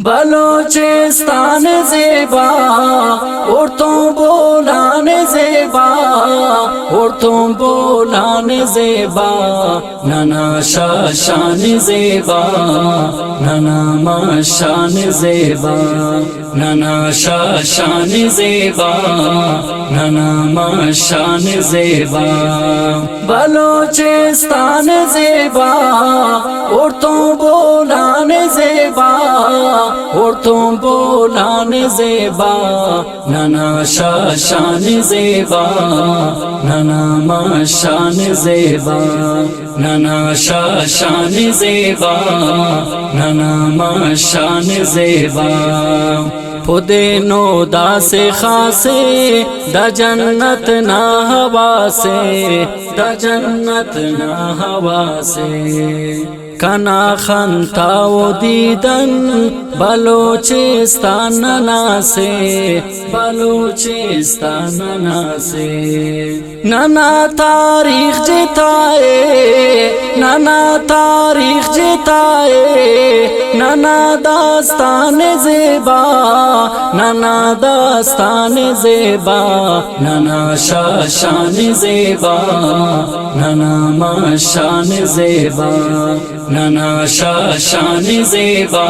बलोचिस्तान ज़ेबा और तुम बोलाने ज़ेबा और तुम बोलाने ज़ेबा नाना शान ज़ेबा नाना माशान ज़ेबा नाना शान ज़ेबा नाना माशान ज़ेबा बलोचिस्तान ज़ेबा और तुम बोलाने ज़ेबा और तुम बोलाने ज़ेबा नाना शान ज़ेबा नाना माशान ज़ेबा नाना शान ज़ेबा नाना माशान ज़ेबा खुदे नो दासे खासे द जन्नत ना हवा से द जन्नत ना हवा से कना खंताओ दीदन बलोचिस्तान से बलोचिस्तान से नाना तारीख जिताए नाना तारीख जिताए नाना दास्तान ज़ेबा नाना दास्तान ज़ेबा नाना शान ज़ेबा नाना माशान ज़ेबा नाना शान ज़ेबा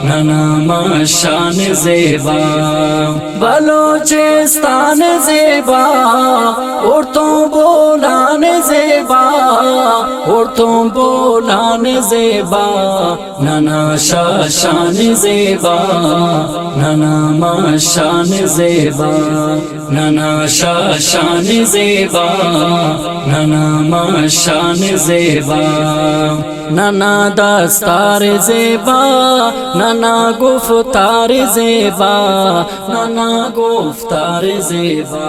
नाना माशान ज़ेबा बलोचिस्तान ज़ेबा और तुम बोलाने ज़ेबा और तुम बोलाने ज़ेबा नाना शान ज़ेबा नाना माशान ज़ेबा नाना शान ज़ेबा नाना माशान ज़ेबा नाना दस्तार ज़ेबा नाना गुफ्तार ज़ेबा नाना गुफ्तार ज़ेबा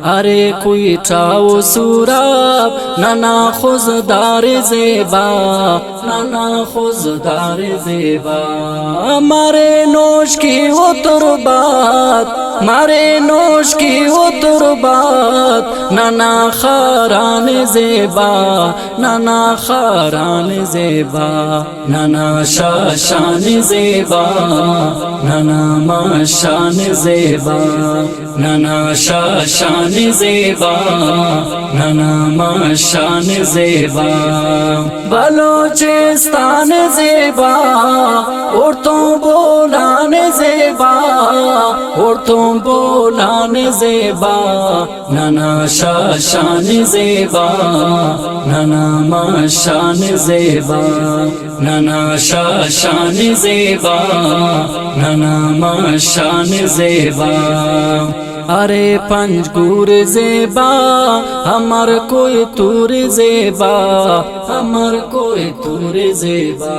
अरे कोई चाओ सूराब नाना खुजदार ज़ेबा नाना खुजदार ज़ेबा मारे नोश की वो तुरबात मारे नोश की वो तुरबात नाना खारान ज़ेबा नाना खारान ज़ेबा नाना शान ज़ेबा नाना माशान ज़ेबा नाना शान ज़ेबा नाना माशान ज़ेबा बलोचिस्तान ज़ेबा और तुम बोलाने ज़ेबा और तुम बोलाने ज़ेबा नाना शान ज़ेबा नाना माशान ज़ेबा नाना शान ज़ेबा नाना माशान ज़ेबा अरे पंजगूर ज़ेबा हमार कोई तूर ज़ेबा हमार कोई तूर ज़ेबा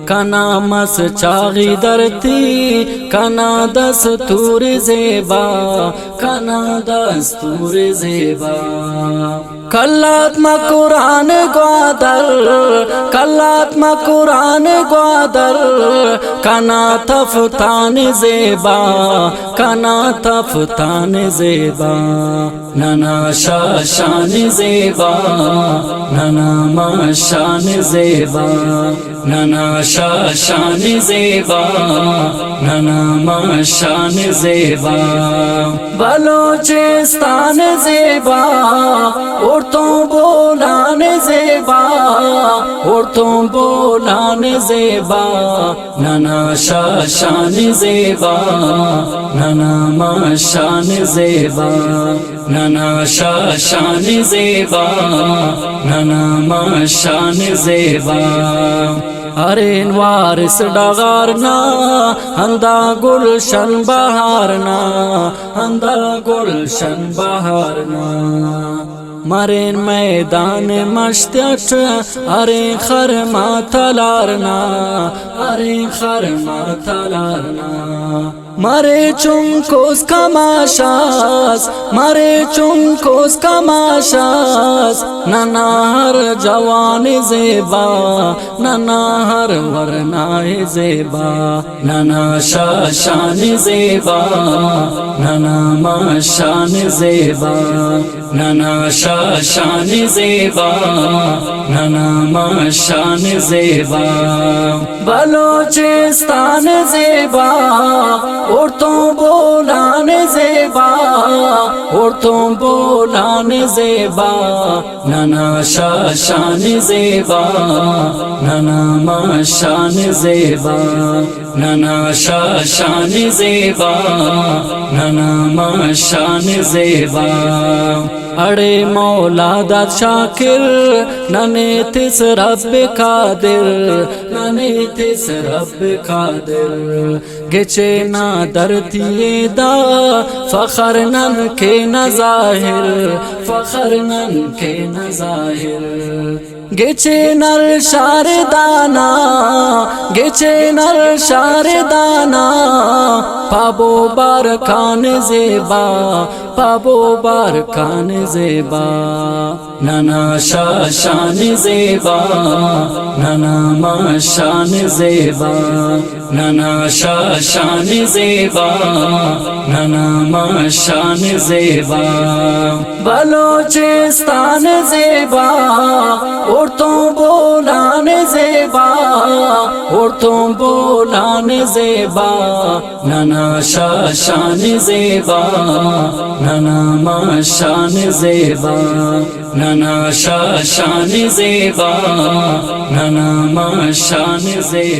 कना मस चागी दरती कना दस्तूर ज़ेबा कना दस्तूर ज़ेबा कल्लात्मा कुरान ग्वादर कल्लात्मा कुरान ग्वादर कना तफ्तान ज़ेबा कना तफ्तान ज़ेबा नाना शान ज़ेबा नाना माशान ज़ेबा नाना शान ज़ेबा नाना माशान ज़ेबा बलोचिस्तान ज़ेबा और तुम बोलाने ज़ेबा और तुम बोलाने ज़ेबा नाना शान ज़ेबा नाना माशान ज़ेबा नाना शान ज़ेबा नाना माशान ज़ेबा अरे वारिस डगारना अंदा गुलशन बहारना अंदा गुलशन बहारना मरेन मैदान मश्तट अरे खर माथलारना अरे खर माथलारना Mare chunkos kamashas, mare chunkos kamashas, nanahar jawani zeba, nanahar warnai zeba, nana shashani zeba, nana mashani zeba, nana shashani zeba, nana mashani zeba, Balochistan zeba. और तुम बोलाने ज़ेबा, और तुम बोलाने ज़ेबा, नाना शान ज़ेबा, नाना माशान ज़ेबा, नाना शान ज़ेबा, नाना माशान ज़ेबा। अड़े मौला दा शाकिर नने तिस रब कादिर, नने तिस रब कादिर गेचे ना दरतिये दा फखर नन के न ज़ाहिर, फखर नन के न ज़ाहिर गेचे नर शारदाना, गेचे नर शारदाना पाबो बार खान ज़ेबा, पाबो बार खान ज़ेबा, नाना शान ज़ेबा, नाना माशान ज़ेबा, नाना शान ज़ेबा, नाना माशान ज़ेबा। बलोचिस्तान ज़ेबा, और तुम बोलाने ज़ेबा, और तुम बोलाने ज़ेबा, नाना शान ज़ेबा, नाना माशान ज़ेबा, नाना शान ज़ेबा, नाना माशान ज़ेबा।